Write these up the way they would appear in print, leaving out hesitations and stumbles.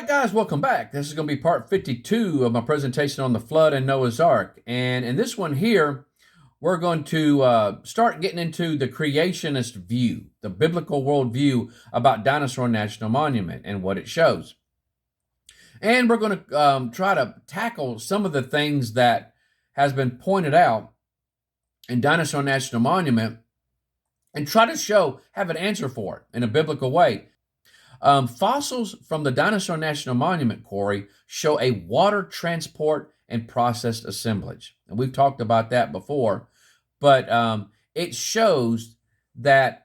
right, guys, welcome back. This is going to be part 52 of my presentation on the flood and Noah's Ark. And in this one here, we're going to start getting into the creationist view, the biblical worldview about Dinosaur National Monument and what it shows. And we're going to try to tackle some of the things that has been pointed out in Dinosaur National Monument and try to have an answer for it in a biblical way. Fossils from the Dinosaur National Monument quarry show a water transport and processed assemblage. And we've talked about that before, but it shows the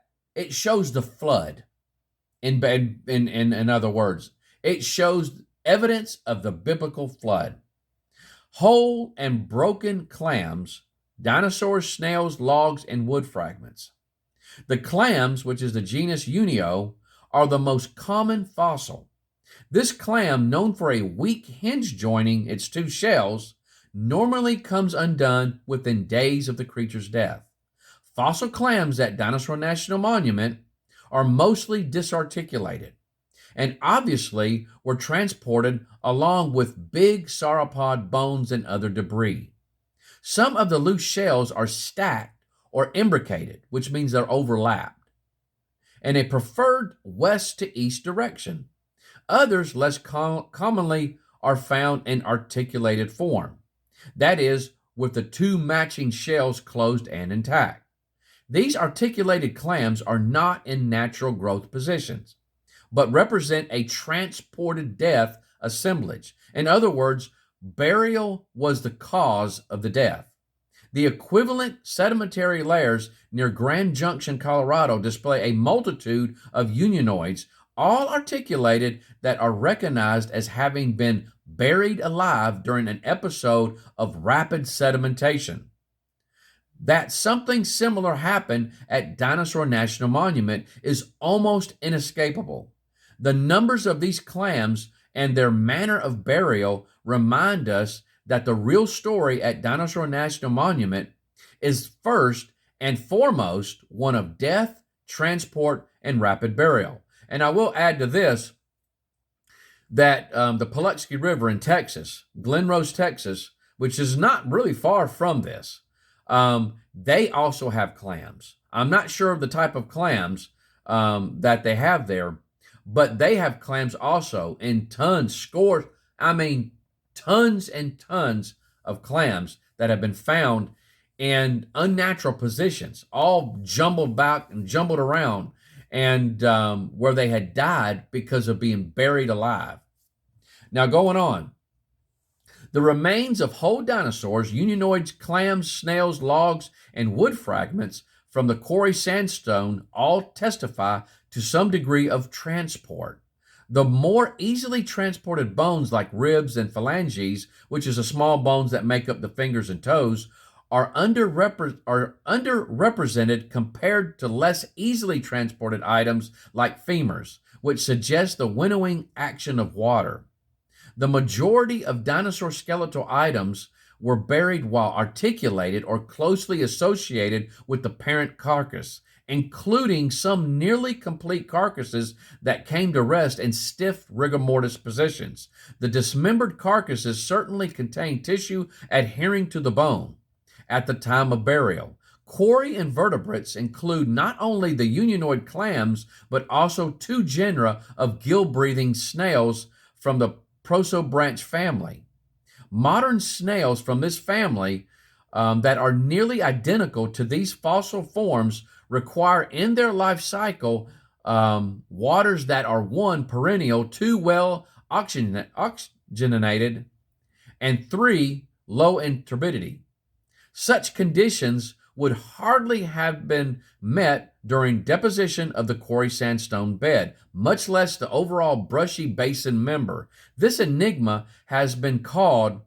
flood. In other words, it shows evidence of the biblical flood. Whole and broken clams, dinosaurs, snails, logs, and wood fragments. The clams, which is the genus Unio, are the most common fossil. This clam, known for a weak hinge joining its two shells, normally comes undone within days of the creature's death. Fossil clams at Dinosaur National Monument are mostly disarticulated and obviously were transported along with big sauropod bones and other debris. Some of the loose shells are stacked or imbricated, which means they're overlapped, in a preferred west to east direction. Others, less commonly, are found in articulated form, that is, with the two matching shells closed and intact. These articulated clams are not in natural growth positions, but represent a transported death assemblage. In other words, burial was the cause of the death. The equivalent sedimentary layers near Grand Junction, Colorado, display a multitude of unionoids, all articulated, that are recognized as having been buried alive during an episode of rapid sedimentation. That something similar happened at Dinosaur National Monument is almost inescapable. The numbers of these clams and their manner of burial remind us that the real story at Dinosaur National Monument is first and foremost one of death, transport, and rapid burial. And I will add to this that the Paluxy River in Texas, Glen Rose, Texas, which is not really far from this, they also have clams. I'm not sure of the type of clams that they have there, but they have clams also in tons, tons and tons of clams that have been found in unnatural positions, all jumbled back and jumbled around, and where they had died because of being buried alive. Now, going on, the remains of whole dinosaurs, unionoids, clams, snails, logs, and wood fragments from the quarry sandstone all testify to some degree of transport. The more easily transported bones like ribs and phalanges, which is the small bones that make up the fingers and toes, are underrepresented compared to less easily transported items like femurs, which suggest the winnowing action of water. The majority of dinosaur skeletal items were buried while articulated or closely associated with the parent carcass, including some nearly complete carcasses that came to rest in stiff rigor mortis positions. The dismembered carcasses certainly contain tissue adhering to the bone at the time of burial. Quarry invertebrates include not only the unionoid clams, but also two genera of gill-breathing snails from the Prosobranch family. Modern snails from this family that are nearly identical to these fossil forms require in their life cycle waters that are, 1, perennial, 2, well oxygenated, and 3, low in turbidity. Such conditions would hardly have been met during deposition of the quarry sandstone bed, much less the overall brushy basin member. This enigma has been called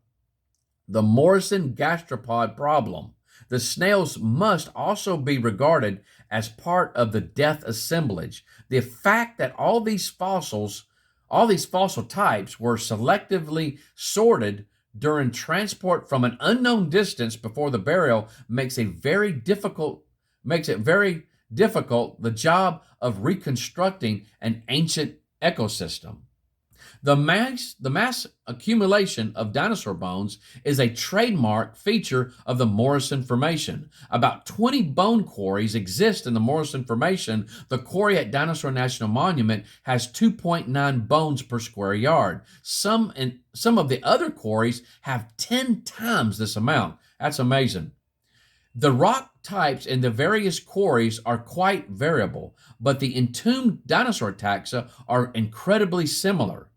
the Morrison gastropod problem. The snails must also be regarded as part of the death assemblage. The fact that all these fossil types were selectively sorted during transport from an unknown distance before the burial makes it very difficult the job of reconstructing an ancient ecosystem. The mass accumulation of dinosaur bones is a trademark feature of the Morrison Formation. About 20 bone quarries exist in the Morrison Formation. The quarry at Dinosaur National Monument has 2.9 bones per square yard. Some of the other quarries have 10 times this amount. That's amazing. The rock types in the various quarries are quite variable, but the entombed dinosaur taxa are incredibly similar.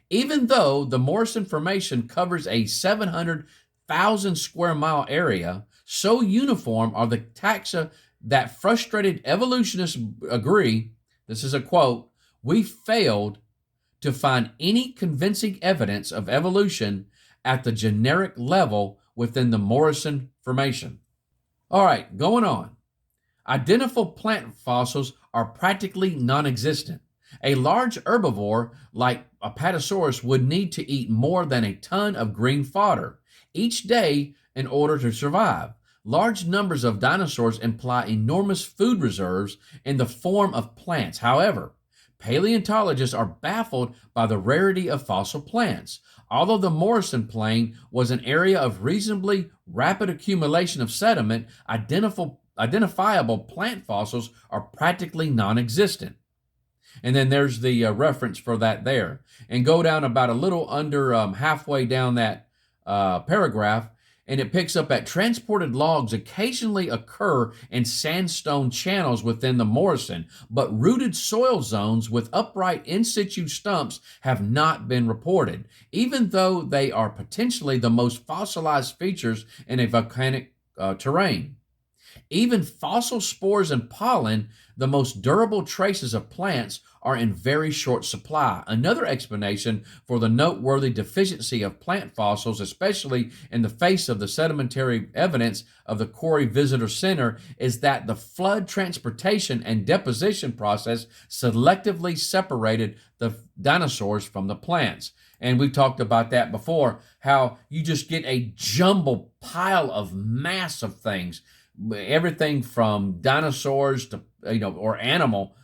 Even though the Morrison Formation covers a 700,000 square mile area, so uniform are the taxa that frustrated evolutionists agree, this is a quote, "We failed to find any convincing evidence of evolution at the generic level within the Morrison Formation." All right, going on. Identical plant fossils are practically non-existent. A large herbivore like Apatosaurus would need to eat more than a ton of green fodder each day in order to survive. Large numbers of dinosaurs imply enormous food reserves in the form of plants. However, paleontologists are baffled by the rarity of fossil plants. Although the Morrison Plain was an area of reasonably rapid accumulation of sediment, identifiable plant fossils are practically non-existent. And then there's the reference for that there. And go down about a little under halfway down that paragraph, and it picks up at transported logs occasionally occur in sandstone channels within the Morrison, but rooted soil zones with upright in situ stumps have not been reported, even though they are potentially the most fossilized features in a volcanic terrain. Even fossil spores and pollen, the most durable traces of plants, are in very short supply. Another explanation for the noteworthy deficiency of plant fossils, especially in the face of the sedimentary evidence of the Quarry Visitor Center, is that the flood transportation and deposition process selectively separated the dinosaurs from the plants. And we've talked about that before, how you just get a jumbled pile of massive things, everything from dinosaurs to, or animal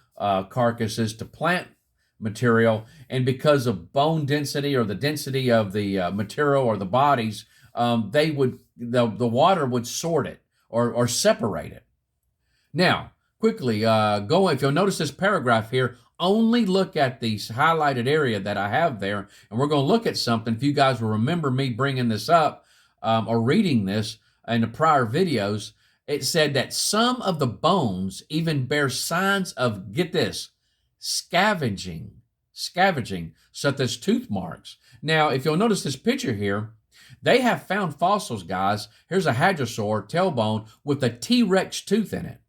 carcasses to plant material, and because of bone density or the density of the material or the bodies, the water would sort it or separate it. Now, quickly, if you'll notice this paragraph here, only look at the highlighted area that I have there, and we're going to look at something. If you guys will remember me bringing this up or reading this in the prior videos, it said that some of the bones even bear signs of, get this, scavenging, such as tooth marks. Now, if you'll notice this picture here, they have found fossils, guys. Here's a hadrosaur tailbone with a T-Rex tooth in it.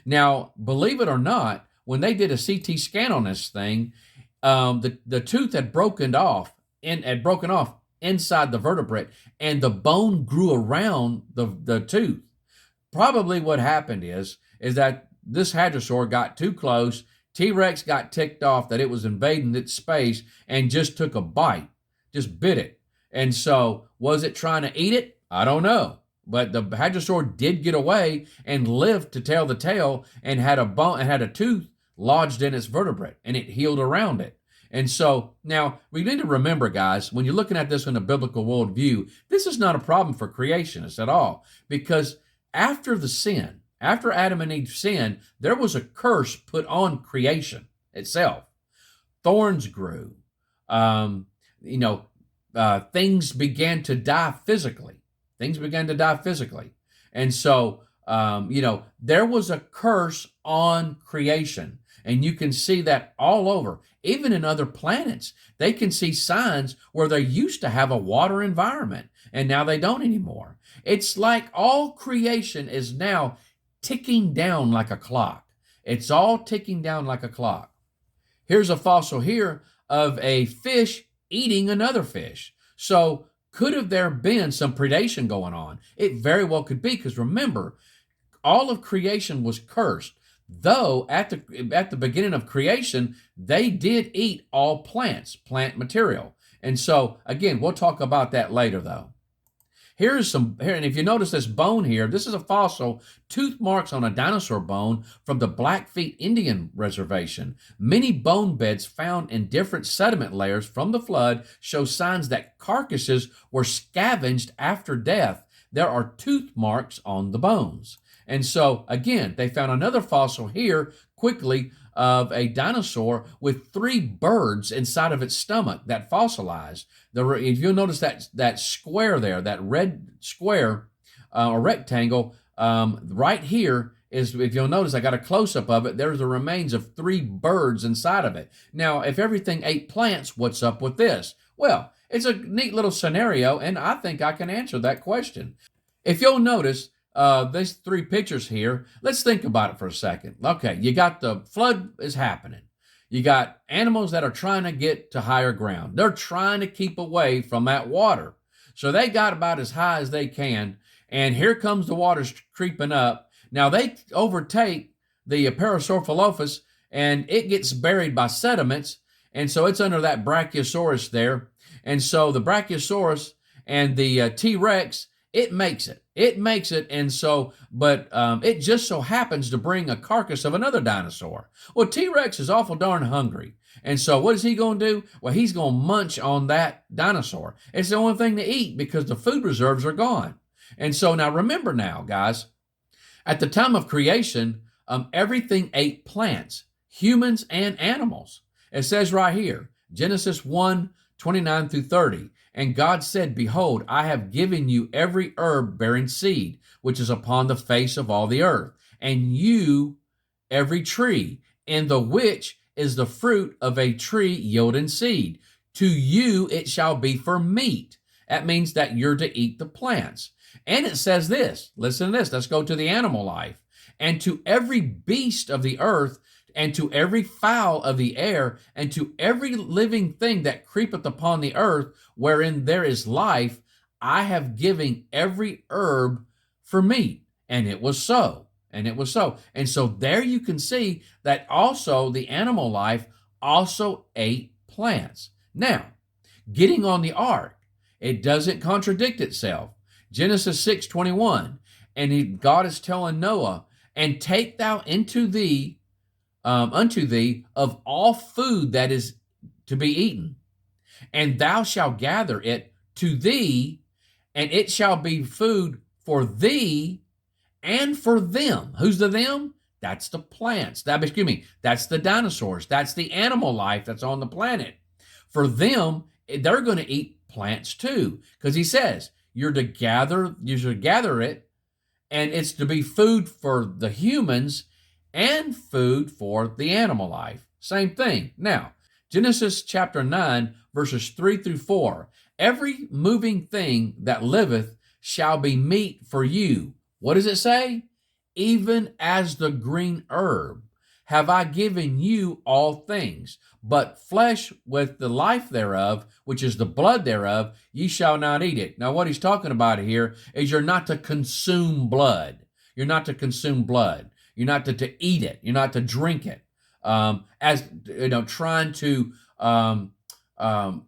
Now, believe it or not, when they did a CT scan on this thing, the tooth had broken off inside the vertebrate, and the bone grew around the tooth. Probably what happened is that this hadrosaur got too close. T-Rex got ticked off that it was invading its space and just took a bite, just bit it. And so, was it trying to eat it? I don't know. But the hadrosaur did get away and lived to tell the tale, and had a tooth lodged in its vertebrate, and it healed around it. And so now we need to remember, guys, when you're looking at this in a biblical worldview, this is not a problem for creationists at all, because after Adam and Eve sinned, there was a curse put on creation itself. Thorns grew. Things began to die physically. And so, there was a curse on creation. And you can see that all over. Even in other planets, they can see signs where they used to have a water environment, and now they don't anymore. It's like all creation is now ticking down like a clock. It's all ticking down like a clock. Here's a fossil here of a fish eating another fish. So could have there been some predation going on? It very well could be, because remember, all of creation was cursed. Though at the beginning of creation, they did eat all plant material. And so, again, we'll talk about that later, though. Here's some here, and if you notice this bone here, this is a fossil, tooth marks on a dinosaur bone from the Blackfeet Indian Reservation. Many bone beds found in different sediment layers from the flood show signs that carcasses were scavenged after death. There are tooth marks on the bones. And so, again, they found another fossil here quickly of a dinosaur with 3 birds inside of its stomach that fossilized. If you'll notice that square there, that red square or rectangle right here is, if you'll notice, I got a close-up of it. There's the remains of 3 birds inside of it. Now, if everything ate plants, what's up with this? Well, it's a neat little scenario, and I think I can answer that question. If you'll notice, these 3 pictures here, let's think about it for a second. Okay, you got the flood is happening. You got animals that are trying to get to higher ground. They're trying to keep away from that water. So they got about as high as they can, and here comes the water creeping up. Now they overtake the Parasaurolophus, and it gets buried by sediments, and so it's under that Brachiosaurus there. And so the Brachiosaurus and the T-Rex, it makes it. It makes it, and so, but it just so happens to bring a carcass of another dinosaur. Well, T-Rex is awful darn hungry, and so what is he going to do? Well, he's going to munch on that dinosaur. It's the only thing to eat because the food reserves are gone. And so now remember now, guys, at the time of creation, everything ate plants, humans and animals. It says right here, Genesis 1:29 through 30. And God said, Behold, I have given you every herb bearing seed, which is upon the face of all the earth, and you every tree, in the which is the fruit of a tree yielding seed. To you it shall be for meat. That means that you're to eat the plants. And it says this, listen to this, let's go to the animal life. And to every beast of the earth, and to every fowl of the air, and to every living thing that creepeth upon the earth, wherein there is life, I have given every herb for meat. And it was so. And it was so. And so there you can see that also the animal life also ate plants. Now, getting on the ark, it doesn't contradict itself. Genesis 6:21, and God is telling Noah, and take thou unto thee of all food that is to be eaten, and thou shalt gather it to thee, and it shall be food for thee and for them. Who's the them? That's the plants. That's the dinosaurs. That's the animal life that's on the planet. For them, they're going to eat plants too, because he says you should gather it, and it's to be food for the humans and food for the animal life. Same thing. Now, Genesis chapter 9, verses 3 through 4. Every moving thing that liveth shall be meat for you. What does it say? Even as the green herb have I given you all things, but flesh with the life thereof, which is the blood thereof, ye shall not eat it. Now, what he's talking about here is you're not to consume blood. You're not to consume blood. You're not to eat it. You're not to drink it. As you know, trying to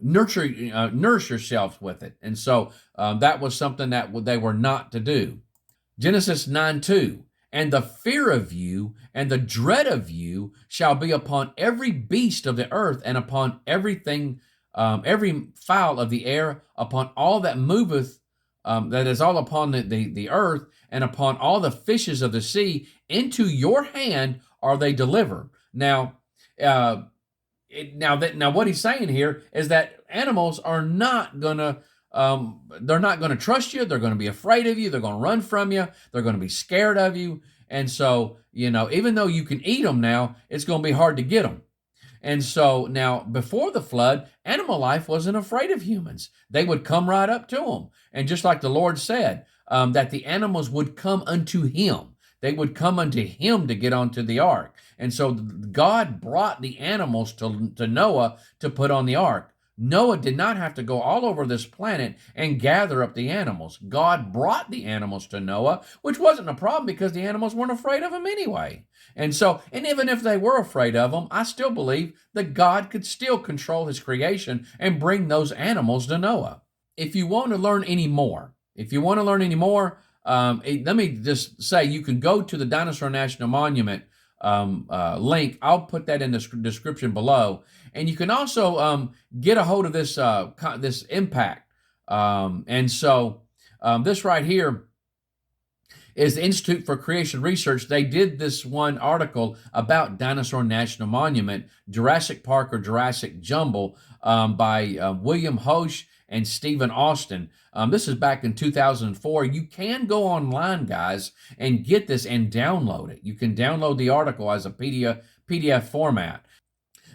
nourish yourselves with it. And so that was something that they were not to do. Genesis 9:2. And the fear of you and the dread of you shall be upon every beast of the earth, and upon everything, every fowl of the air, upon all that moveth, that is all upon the earth, and upon all the fishes of the sea. Into your hand are they delivered. Now, what he's saying here is that animals are not gonna, they're not gonna trust you. They're gonna be afraid of you. They're gonna run from you. They're gonna be scared of you. And so, even though you can eat them now, it's gonna be hard to get them. And so now, before the flood, animal life wasn't afraid of humans. They would come right up to them. And just like the Lord said, that the animals would come unto him. They would come unto him to get onto the ark. And so God brought the animals to Noah to put on the ark. Noah did not have to go all over this planet and gather up the animals. God brought the animals to Noah, which wasn't a problem because the animals weren't afraid of him anyway. And even if they were afraid of him, I still believe that God could still control his creation and bring those animals to Noah. If you want to learn any more, if you want to learn any more, let me just say you can go to the Dinosaur National Monument link. I'll put that in the description below, and you can also get a hold of this impact. This right here is the Institute for Creation Research. They did this one article about Dinosaur National Monument, Jurassic Park or Jurassic Jumble, by William Hosch and Stephen Austin. This is back in 2004. You can go online, guys, and get this and download it. You can download the article as a PDF format.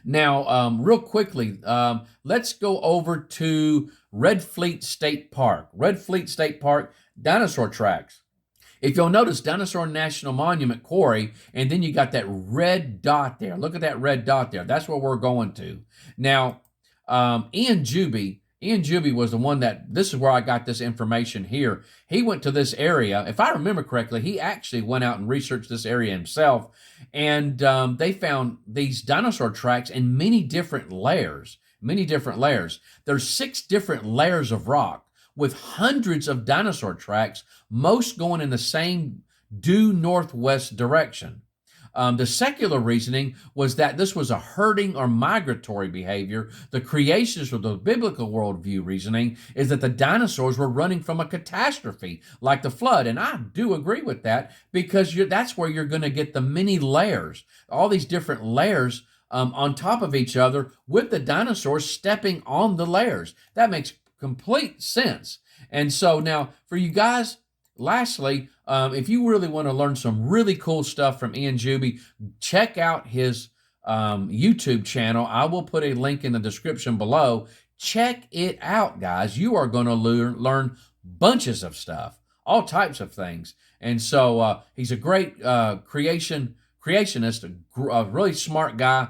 Now, real quickly, let's go over to Red Fleet State Park. Red Fleet State Park, dinosaur tracks. If you'll notice, Dinosaur National Monument quarry, and then you got that red dot there. Look at that red dot there. That's where we're going to. Now, Ian Juby was the one this is where I got this information here. He went to this area. If I remember correctly, he actually went out and researched this area himself, and they found these dinosaur tracks in many different layers. There's 6 different layers of rock with hundreds of dinosaur tracks, most going in the same due northwest direction. The secular reasoning was that this was a herding or migratory behavior. The creationists or the biblical worldview reasoning is that the dinosaurs were running from a catastrophe like the flood. And I do agree with that, because that's where you're going to get the many layers, all these different layers on top of each other, with the dinosaurs stepping on the layers. That makes complete sense. And so now for you guys, lastly, if you really want to learn some really cool stuff from Ian Juby, check out his YouTube channel. I will put a link in the description below. Check it out, guys. You are going to learn bunches of stuff, all types of things. And so he's a great creationist, a really smart guy.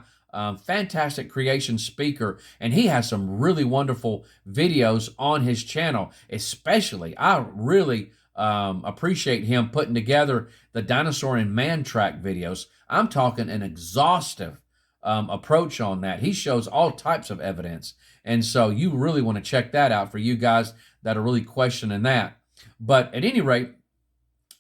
Fantastic creation speaker, and he has some really wonderful videos on his channel. Especially, I really appreciate him putting together the dinosaur and man track videos. I'm talking an exhaustive approach on that. He shows all types of evidence, and so you really want to check that out for you guys that are really questioning that. But at any rate,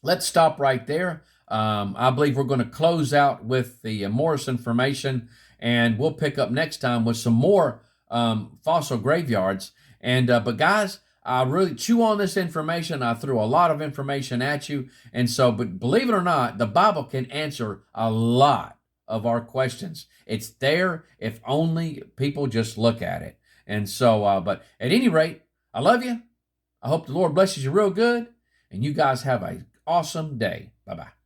let's stop right there. I believe we're going to close out with the Morris information, and we'll pick up next time with some more fossil graveyards. But guys, I really chew on this information. I threw a lot of information at you. And so, but believe it or not, the Bible can answer a lot of our questions. It's there if only people just look at it. And so, but at any rate, I love you. I hope the Lord blesses you real good. And you guys have an awesome day. Bye-bye.